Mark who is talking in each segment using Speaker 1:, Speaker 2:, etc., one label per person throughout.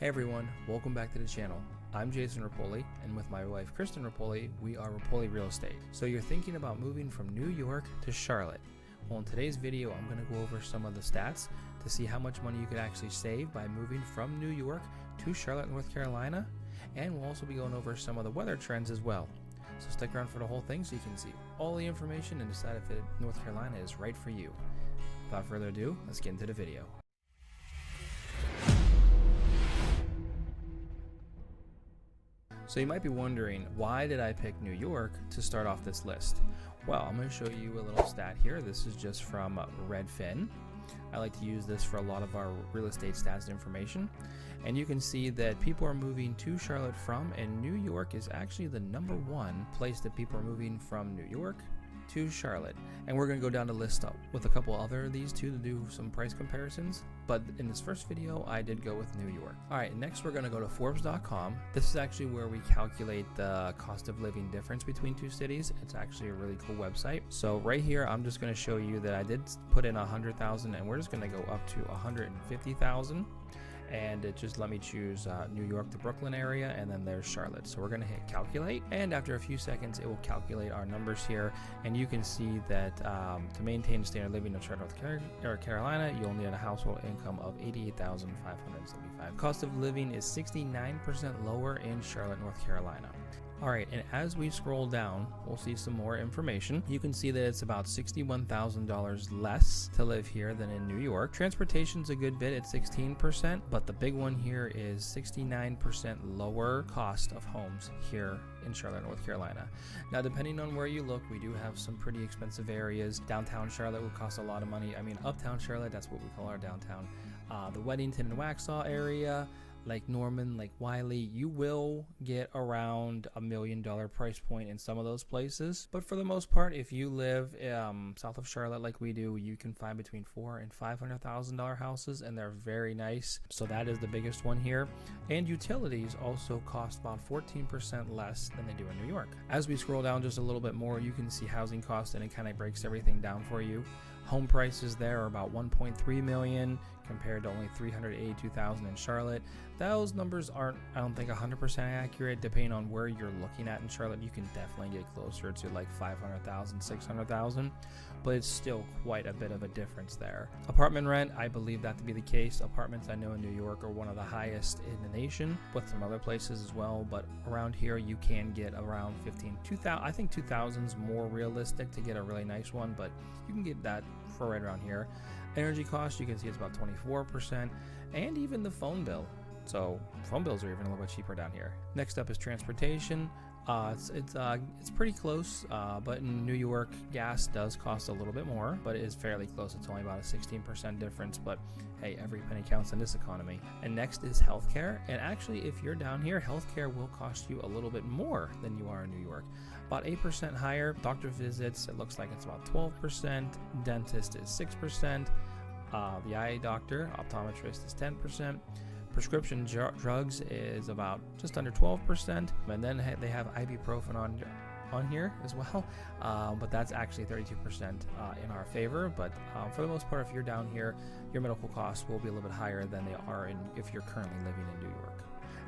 Speaker 1: Hey everyone, welcome back to the channel. I'm Jason Rapoli, and with my wife Kristen Rapoli, we are Rapoli Real Estate. So you're thinking about moving from New York to Charlotte. Well, in today's video, I'm going to go over some of the stats to see how much money you could actually save by moving from New York to Charlotte, North Carolina, and we'll also be going over some of the weather trends as well. So stick around for the whole thing so you can see all the information and decide if North Carolina is right for you. Without further ado, let's get into the video. So you might be wondering, why did I pick New York to start off this list? Well, I'm going to show you a little stat here. This is just from Redfin. I like to use this for a lot of our real estate stats information. And you can see that people are moving to Charlotte from, and New York is actually the #1 place that people are moving from New York to Charlotte. And we're going to go down the list with a couple other of these two to do some price comparisons, but in this first video I did go with New York. Alright, next we're going to go to Forbes.com. This is actually where we calculate the cost of living difference between two cities. It's actually a really cool website. So right here I'm just going to show you that I did put in 100,000 and we're just going to go up to 150,000. And it just let me choose New York, the Brooklyn area, and then there's Charlotte. So we're going to hit calculate, and after a few seconds it will calculate our numbers here, and you can see that to maintain standard living in Charlotte, North Carolina, you'll need a household income of $88,575. Cost of living is 69% lower in Charlotte, North Carolina. Alright, and as we scroll down, we'll see some more information. You can see that it's about $61,000 less to live here than in New York. Transportation's a good bit at 16%, but the big one here is 69% lower cost of homes here in Charlotte, North Carolina. Now, depending on where you look, we do have some pretty expensive areas. Downtown Charlotte would cost a lot of money. I mean, uptown Charlotte, that's what we call our downtown. The Weddington and Waxhaw area, like Norman, like Wiley, you will get around $1 million price point in some of those places. But for the most part, if you live south of Charlotte like we do, you can find between $400,000 and $500,000 houses, and they're very nice. So that is the biggest one here. And utilities also cost about 14% less than they do in New York. As we scroll down just a little bit more, you can see housing costs, and it kind of breaks everything down for you. Home prices there are about $1.3 million compared to only $382,000 in Charlotte. Those numbers aren't, I don't think, 100% accurate. Depending on where you're looking at in Charlotte, you can definitely get closer to like $500,000, $600,000, but it's still quite a bit of a difference there. Apartment rent, I believe that to be the case. Apartments I know in New York are one of the highest in the nation, with some other places as well, but around here you can get around 2,000. I think 2,000 is more realistic to get a really nice one, but you can get that for right around here. Energy costs, you can see it's about 24%, and even the phone bill. So phone bills are even a little bit cheaper down here. Next up is transportation. It's pretty close, but in New York, gas does cost a little bit more, but it is fairly close. It's only about a 16% difference, but hey, every penny counts in this economy. And next is healthcare. And actually, if you're down here, healthcare will cost you a little bit more than you are in New York. About 8% higher. Doctor visits, it looks like it's about 12%. Dentist is 6%. The eye doctor, optometrist is 10%. Prescription drugs is about just under 12%, and then they have ibuprofen on here as well, but that's actually 32% in our favor. But for the most part, if you're down here, your medical costs will be a little bit higher than they are if you're currently living in New York.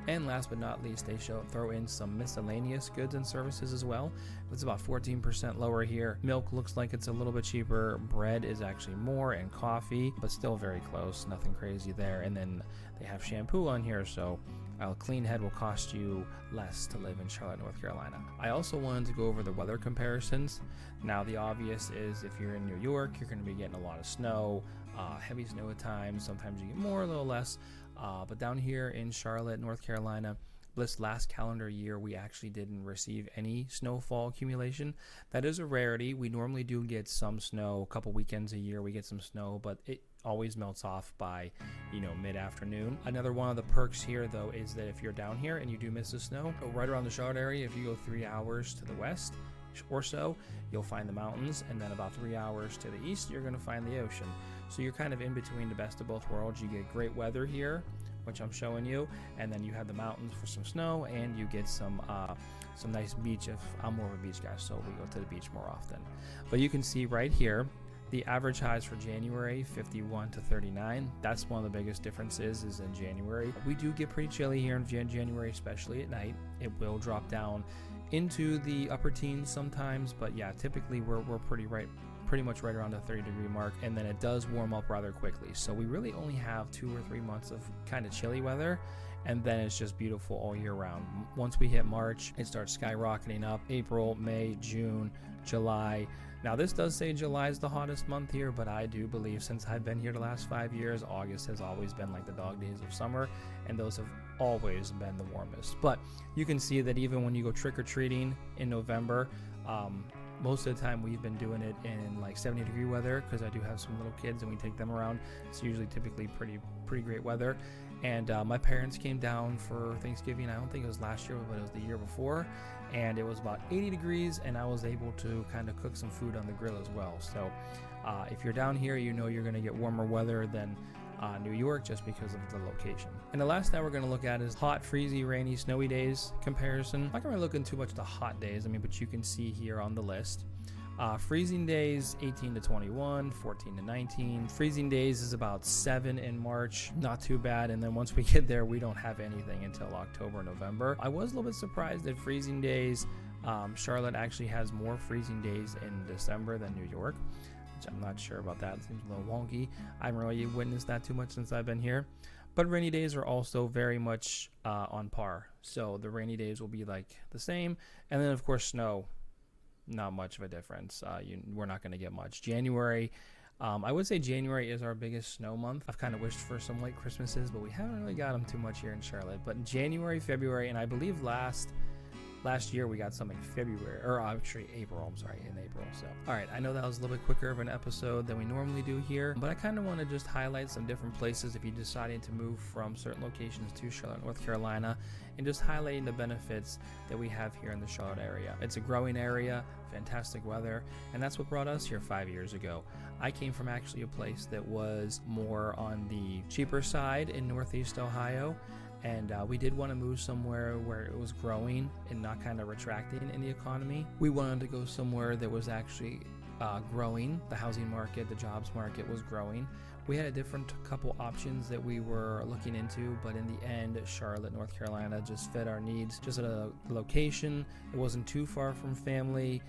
Speaker 1: And last but not least, they throw in some miscellaneous goods and services as well. It's about 14% lower here. Milk looks like it's a little bit cheaper. Bread is actually more, and coffee, but still very close. Nothing crazy there. And then they have shampoo on here, so a clean head will cost you less to live in Charlotte, North Carolina. I also wanted to go over the weather comparisons. Now, the obvious is if you're in New York, you're going to be getting a lot of snow, heavy snow at times. Sometimes you get more, a little less. But down here in Charlotte, North Carolina, this last calendar year, we actually didn't receive any snowfall accumulation. That is a rarity. We normally do get some snow. A couple weekends a year we get some snow, but it always melts off by, mid-afternoon. Another one of the perks here, though, is that if you're down here and you do miss the snow, right around the Charlotte area, if you go 3 hours to the west or so, you'll find the mountains, and then about 3 hours to the east, you're going to find the ocean. So you're kind of in between the best of both worlds. You get great weather here, which I'm showing you, and then you have the mountains for some snow, and you get some nice beach. If I'm more of a beach guy, so we go to the beach more often. But you can see right here The average highs for January, 51 to 39. That's one of the biggest differences is in January. We do get pretty chilly here in January, especially at night. It will drop down into the upper teens sometimes, but yeah, typically we're pretty much right around the 30-degree mark, and then it does warm up rather quickly. So we really only have 2 or 3 months of kind of chilly weather, and then it's just beautiful all year round. Once we hit March, it starts skyrocketing up. April, May, June, July. Now this does say July is the hottest month here, but I do believe since I've been here the last 5 years, August has always been like the dog days of summer, and those have always been the warmest. But you can see that even when you go trick-or-treating in November, most of the time we've been doing it in like 70-degree weather, because I do have some little kids and we take them around. It's usually typically pretty great weather. And my parents came down for Thanksgiving. I don't think it was last year, but it was the year before, and it was about 80 degrees, and I was able to kind of cook some food on the grill as well. So if you're down here, you know you're going to get warmer weather than New York, just because of the location. And the last thing we're going to look at is hot, freezy, rainy, snowy days comparison. I'm not going to look into too much the hot days, but you can see here on the list. Freezing days, 18 to 21, 14 to 19. Freezing days is about 7 in March, not too bad. And then once we get there, we don't have anything until October, November. I was a little bit surprised that freezing days, Charlotte actually has more freezing days in December than New York, which I'm not sure about that. It seems a little wonky. I haven't really witnessed that too much since I've been here. But rainy days are also very much on par. So the rainy days will be like the same. And then of course snow, not much of a difference. We're not going to get much. January, I would say January is our biggest snow month. I've kind of wished for some white Christmases, but we haven't really got them too much here in Charlotte. But January, February, and I believe last year we got some in February, or actually April. I'm sorry, in April. So, all right, I know that was a little bit quicker of an episode than we normally do here, but I kind of want to just highlight some different places if you decided to move from certain locations to Charlotte, North Carolina, and just highlighting the benefits that we have here in the Charlotte area. It's a growing area, fantastic weather, and that's what brought us here 5 years ago. I came from actually a place that was more on the cheaper side in Northeast Ohio, and we did want to move somewhere where it was growing and not kind of retracting in the economy. We wanted to go somewhere that was actually growing. The housing market, the jobs market was growing. We had a different couple options that we were looking into, but in the end, Charlotte, North Carolina just fit our needs. Just at a location, it wasn't too far from family.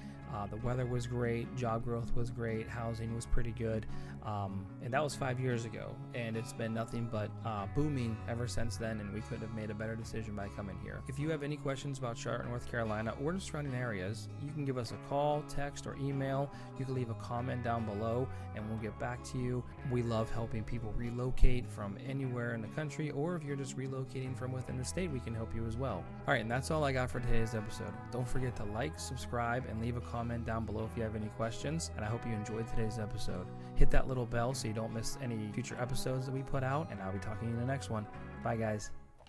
Speaker 1: The weather was great, job growth was great, housing was pretty good, and that was 5 years ago, and it's been nothing but booming ever since then, and we couldn't have made a better decision by coming here. If you have any questions about Charlotte, North Carolina, or the surrounding areas, you can give us a call, text, or email. You can leave a comment down below, and we'll get back to you. We love helping people relocate from anywhere in the country, or if you're just relocating from within the state, we can help you as well. All right, and that's all I got for today's episode. Don't forget to like, subscribe, and leave a comment down below if you have any questions, and I hope you enjoyed today's episode. Hit that little bell so you don't miss any future episodes that we put out, and I'll be talking to you in the next one. Bye guys.